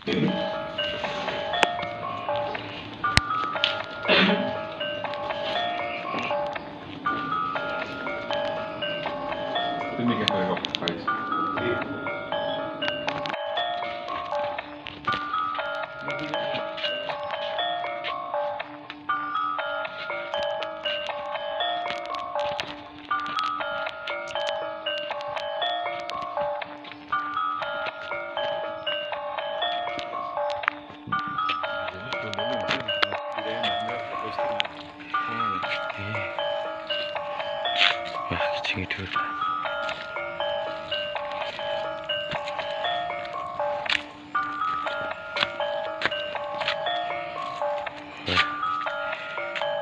Ini mikä toi roppais? Wah, kecing itu.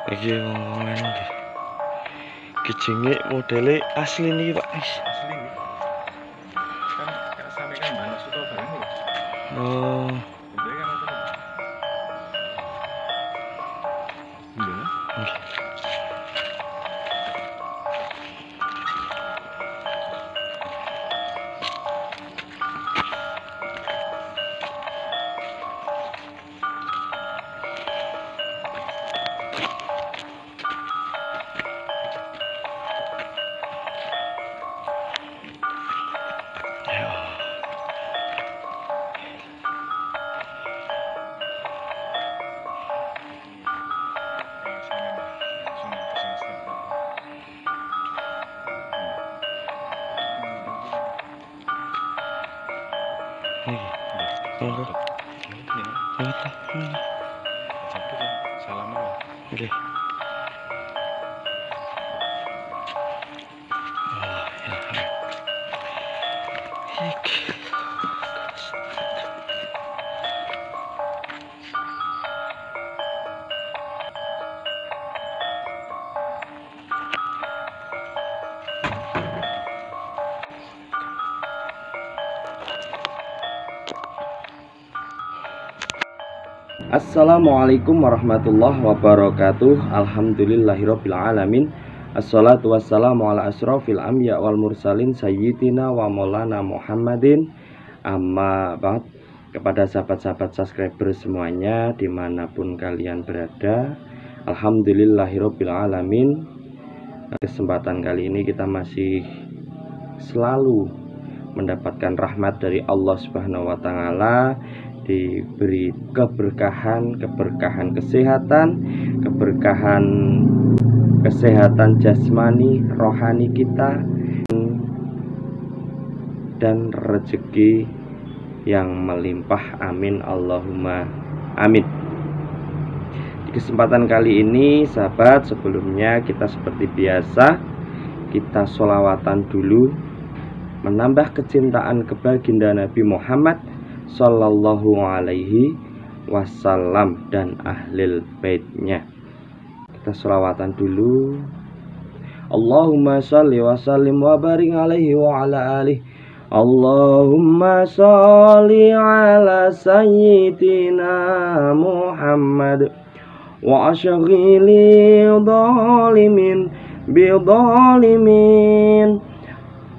Iki wong anu iki. Kecinge modele asli nih, Pak. Asli nih. Kan gak sampai kan mana suka barang nih. Oh, Bentuknya kan apa nih? Iya. nggih. Niki. Monggo. Salam apa? Nggih. Oh, ya. Iki. Assalamualaikum warahmatullahi wabarakatuh. Alhamdulillahirabbil alamin. Assalatu wassalamu ala asrofil anbiya wal mursalin sayyidina wa maulana Muhammadin. Amma ba'd. Kepada sahabat-sahabat subscriber semuanya dimanapun kalian berada, alhamdulillahirabbil alamin. Kesempatan kali ini kita masih selalu mendapatkan rahmat dari Allah Subhanahu wa taala, diberi keberkahan kesehatan jasmani, rohani kita, dan rezeki yang melimpah. Amin Allahumma amin. Di kesempatan kali ini sahabat, sebelumnya kita seperti biasa kita sholawatan dulu, menambah kecintaan ke baginda Nabi Muhammad Sallallahu alaihi wasallam dan ahlil baitnya. Kita sholawatan dulu. Allahumma sholli wa sallim wa barik alaihi wa ala alihi. Allahumma sholli ala sayyidina Muhammad wa ashghili dhalimin bi dhalimin.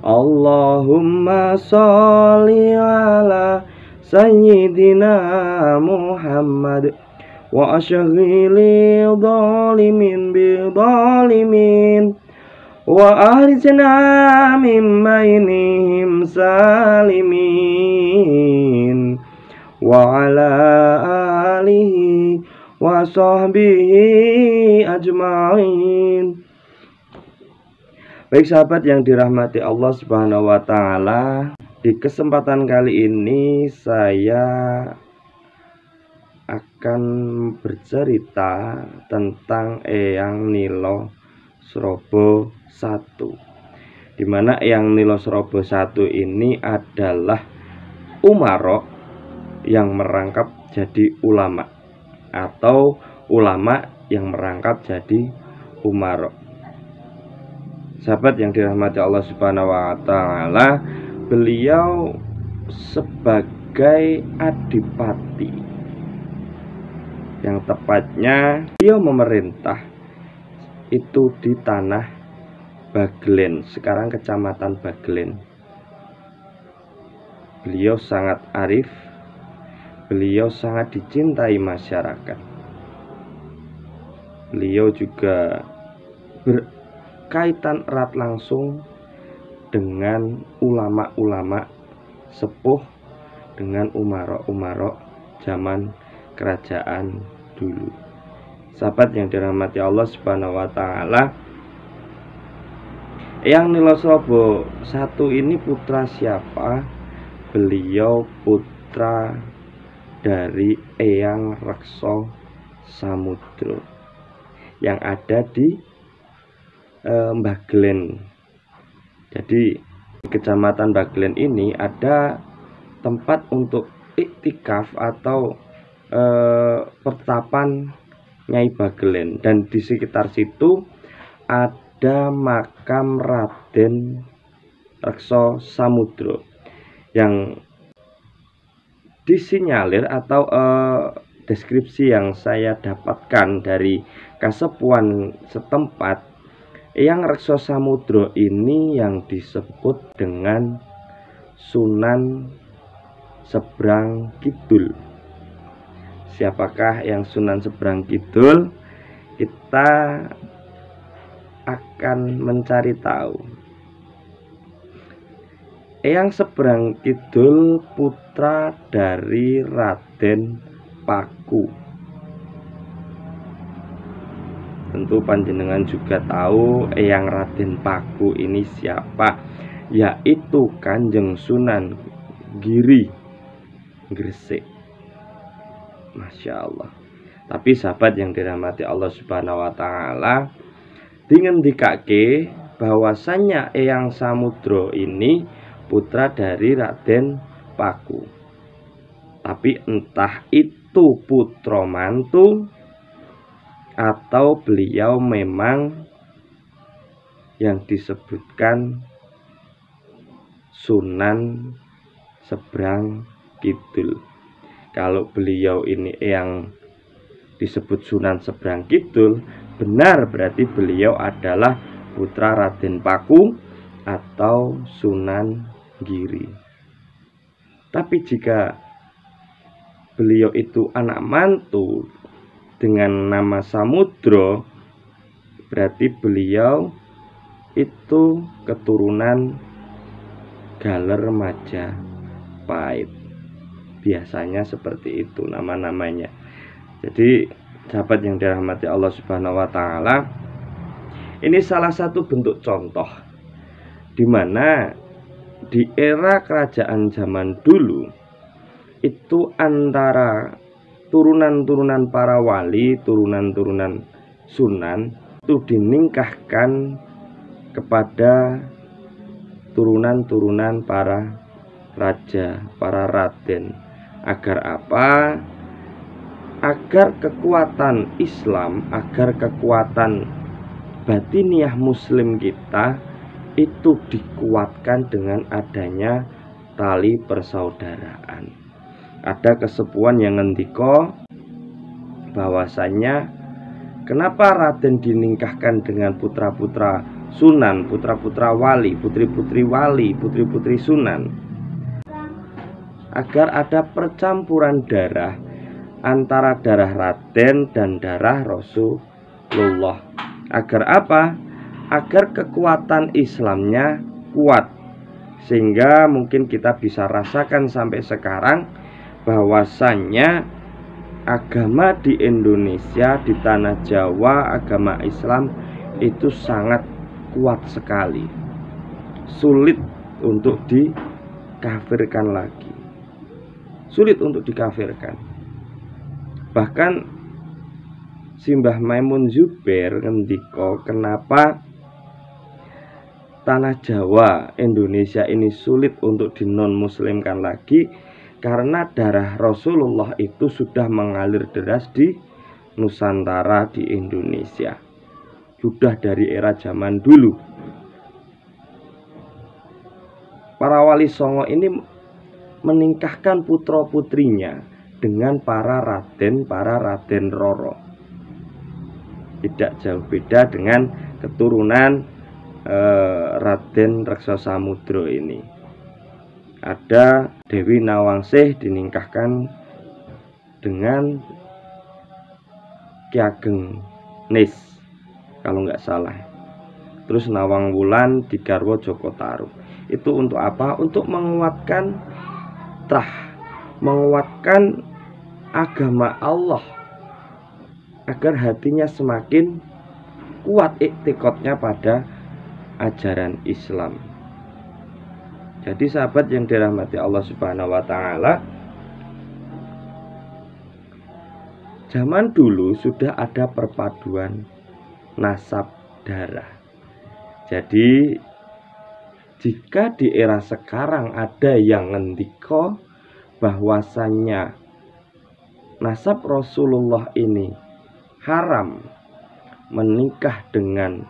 Allahumma sholli ala sayyidina Muhammad wa ashghili dhalimin bi dhalimin wa ahrijna min bainihim salimin wa ala alihi wa sahbihi ajma'in. Baik sahabat yang dirahmati Allah Subhanahu wa taala, di kesempatan kali ini saya akan bercerita tentang Eyang Nilo Srobo I, dimana Eyang Nilo Srobo I ini adalah umarok yang merangkap jadi ulama, atau ulama yang merangkap jadi umarok. Sahabat yang dirahmati Allah Subhanahu wa taala, beliau sebagai adipati, yang tepatnya beliau memerintah itu di tanah Baglen, sekarang kecamatan Baglen. Beliau sangat arif, beliau sangat dicintai masyarakat. Beliau juga berkaitan erat langsung dengan ulama-ulama sepuh, dengan umarok-umarok zaman kerajaan dulu. Sahabat yang dirahmati Allah Subhanahu wa taala, Eyang Nilosobo satu ini putra siapa? Beliau putra dari Eyang Rekso Samudro yang ada di Bagelen. Jadi di Kecamatan Bagelen ini ada tempat untuk iktikaf atau pertapan Nyai Bagelen, dan di sekitar situ ada makam Raden Rekso Samudro yang disinyalir atau deskripsi yang saya dapatkan dari kasepuan setempat, Eyang Rekso Samudro ini yang disebut dengan Sunan Seberang Kidul. Siapakah yang Sunan Seberang Kidul? Kita akan mencari tahu. Eyang Seberang Kidul putra dari Raden Paku. Tentu panjenengan juga tahu Eyang Raden Paku ini siapa, yaitu Kanjeng Sunan Giri Gresik. Masya Allah. Tapi sahabat yang dirahmati Allah Subhanahu wa taala, dingendikake bahwasannya Eyang Samudro ini putra dari Raden Paku. Tapi entah itu putra mantu atau beliau memang yang disebutkan Sunan Seberang Kidul. Kalau beliau ini yang disebut Sunan Seberang Kidul, benar berarti beliau adalah putra Raden Paku atau Sunan Giri. Tapi jika beliau itu anak mantu dengan nama Samudro, berarti beliau itu keturunan Galer Majapahit. Biasanya seperti itu nama-namanya. Jadi sahabat yang dirahmati Allah Subhanahu wa taala, ini salah satu bentuk contoh di mana di era kerajaan zaman dulu itu antara turunan-turunan para wali, turunan-turunan sunan itu dinikahkan kepada turunan-turunan para raja, para raden. Agar apa? Agar kekuatan Islam, agar kekuatan batiniah muslim kita itu dikuatkan dengan adanya tali persaudaraan. Ada kesepuan yang ngendiko bahwasannya kenapa Raden dinikahkan dengan putra-putra sunan, putra-putra wali, putri-putri wali, putri-putri sunan, agar ada percampuran darah antara darah Raden dan darah Rasulullah. Agar apa? Agar kekuatan Islamnya kuat, sehingga mungkin kita bisa rasakan sampai sekarang bahwasannya agama di Indonesia, di tanah Jawa, agama Islam itu sangat kuat sekali, sulit untuk dikafirkan lagi, sulit untuk dikafirkan. Bahkan Simbah Maimun Zubair ngendiko, kenapa tanah Jawa Indonesia ini sulit untuk dinon muslimkan lagi? Karena darah Rasulullah itu sudah mengalir deras di Nusantara, di Indonesia, sudah dari era zaman dulu. Para wali songo ini meningkahkan putra-putrinya dengan para Raden Roro. Tidak jauh beda dengan keturunan Raden Rekso Samudro ini. Ada Dewi Nawangsih dinikahkan dengan Ki Ageng Nis kalau nggak salah. Terus Nawang Wulan digarwa Joko Tarub. Itu untuk apa? Untuk menguatkan menguatkan agama Allah, agar hatinya semakin kuat iktikadnya pada ajaran Islam. Jadi sahabat yang dirahmati Allah Subhanahu wa taala, zaman dulu sudah ada perpaduan nasab darah. Jadi jika di era sekarang ada yang ngendika bahwasannya nasab Rasulullah ini haram menikah dengan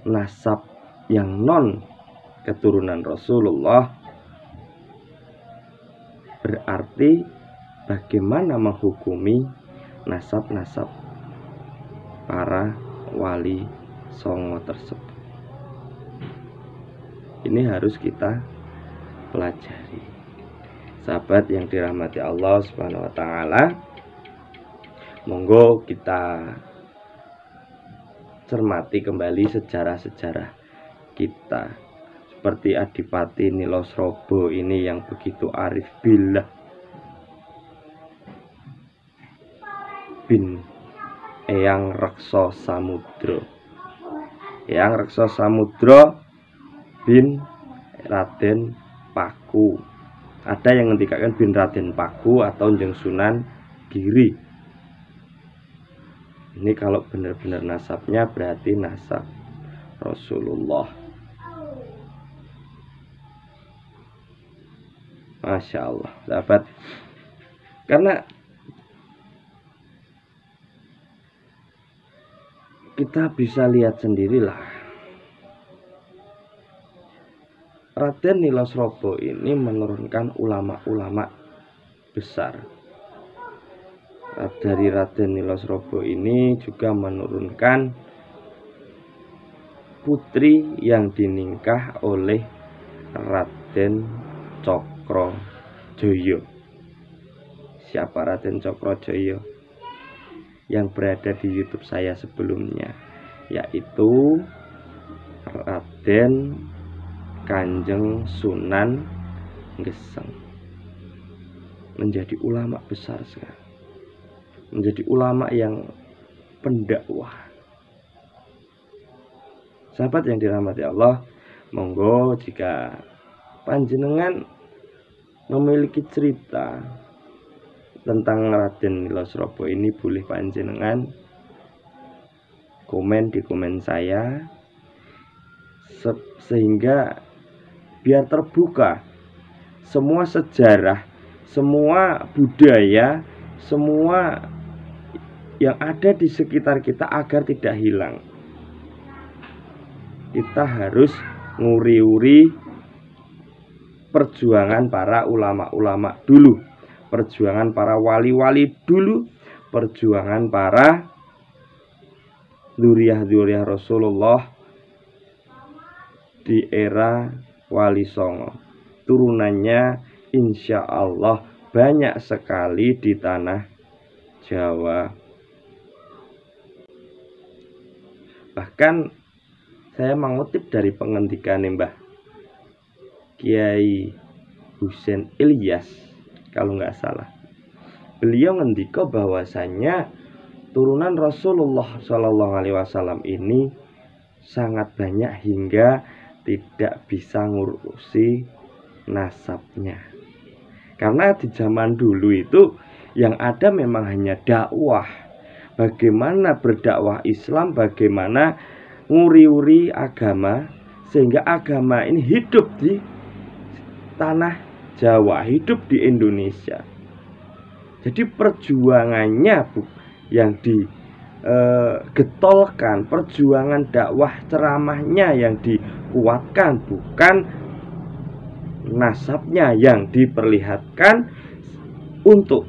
nasab yang non keturunan Rasulullah, berarti bagaimana menghukumi nasab-nasab para wali songo tersebut. Ini harus kita pelajari. Sahabat yang dirahmati Allah Subhanahu wa taala, monggo kita cermati kembali sejarah-sejarah kita. Seperti Adipati Nilosrobo ini yang begitu arif billah bin Eyang Reksa Samudra. Eyang Reksa Samudra bin Raden Paku. Ada yang ngendikakan bin Raden Paku atau Njeng Sunan Giri. Ini kalau benar-benar nasabnya berarti nasab Rasulullah. Masya Allah, sahabat. Karena kita bisa lihat sendirilah, Raden Nilosrobo ini menurunkan ulama-ulama besar. Dari Raden Nilosrobo ini juga menurunkan putri yang dinikah oleh Raden Cokrojoyo. Siapa Raden Cokrojoyo? Yang berada di YouTube saya sebelumnya, yaitu Raden Kanjeng Sunan Geseng. Menjadi ulama besar sekali, menjadi ulama yang pendakwah. Sahabat yang dirahmati Allah, monggo jika panjenengan memiliki cerita tentang Raden Nilosrobo ini, boleh panjenengan komen di komen saya, sehingga biar terbuka semua sejarah, semua budaya, semua yang ada di sekitar kita agar tidak hilang. Kita harus nguri-uri perjuangan para ulama-ulama dulu, perjuangan para wali-wali dulu, perjuangan para dzurriyyah Rasulullah di era Wali Songo. Turunannya insya Allah banyak sekali di tanah Jawa. Bahkan saya mengutip dari pengendikan Mbah Kiai Husain Ilyas kalau nggak salah. Beliau ngendika bahwasanya turunan Rasulullah Shallallahu Alaihi Wasallam ini sangat banyak hingga tidak bisa ngurusi nasabnya. Karena di zaman dulu itu yang ada memang hanya dakwah. Bagaimana berdakwah Islam, bagaimana nguri-uri agama, sehingga agama ini hidup di tanah Jawa, hidup di Indonesia. Jadi perjuangannya yang digetolkan, perjuangan dakwah ceramahnya yang dikuatkan, bukan nasabnya yang diperlihatkan untuk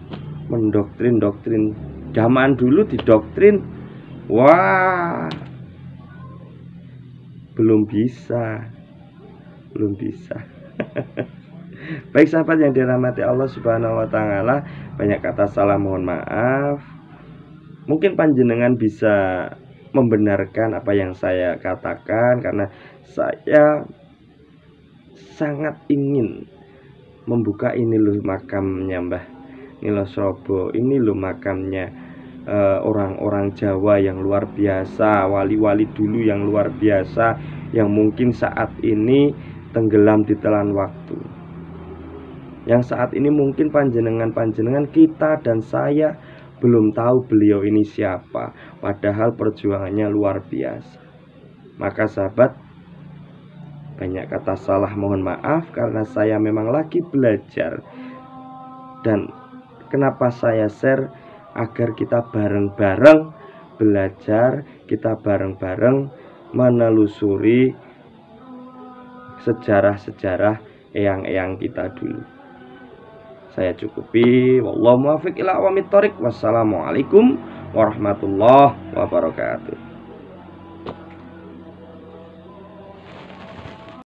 mendoktrin-doktrin. Zaman dulu didoktrin, wah, belum bisa. Baik sahabat yang dirahmati Allah Subhanahu wa taala, banyak kata salah mohon maaf. Mungkin panjenengan bisa membenarkan apa yang saya katakan, karena saya sangat ingin membuka ini loh makamnya Mbah Nilosrobo, ini loh makamnya orang-orang Jawa yang luar biasa, wali-wali dulu yang luar biasa, yang mungkin saat ini tenggelam di telan waktu, yang saat ini mungkin panjenengan kita dan saya belum tahu beliau ini siapa, padahal perjuangannya luar biasa. Maka sahabat, banyak kata salah mohon maaf, karena saya memang lagi belajar. Dan kenapa saya share? Agar kita bareng-bareng belajar, kita bareng-bareng menelusuri sejarah-sejarah eyang-eyang kita dulu. Saya cukupi. Wallahu muwaffiq ila aqwamit thoriq. Wassalamualaikum warahmatullahi wabarakatuh.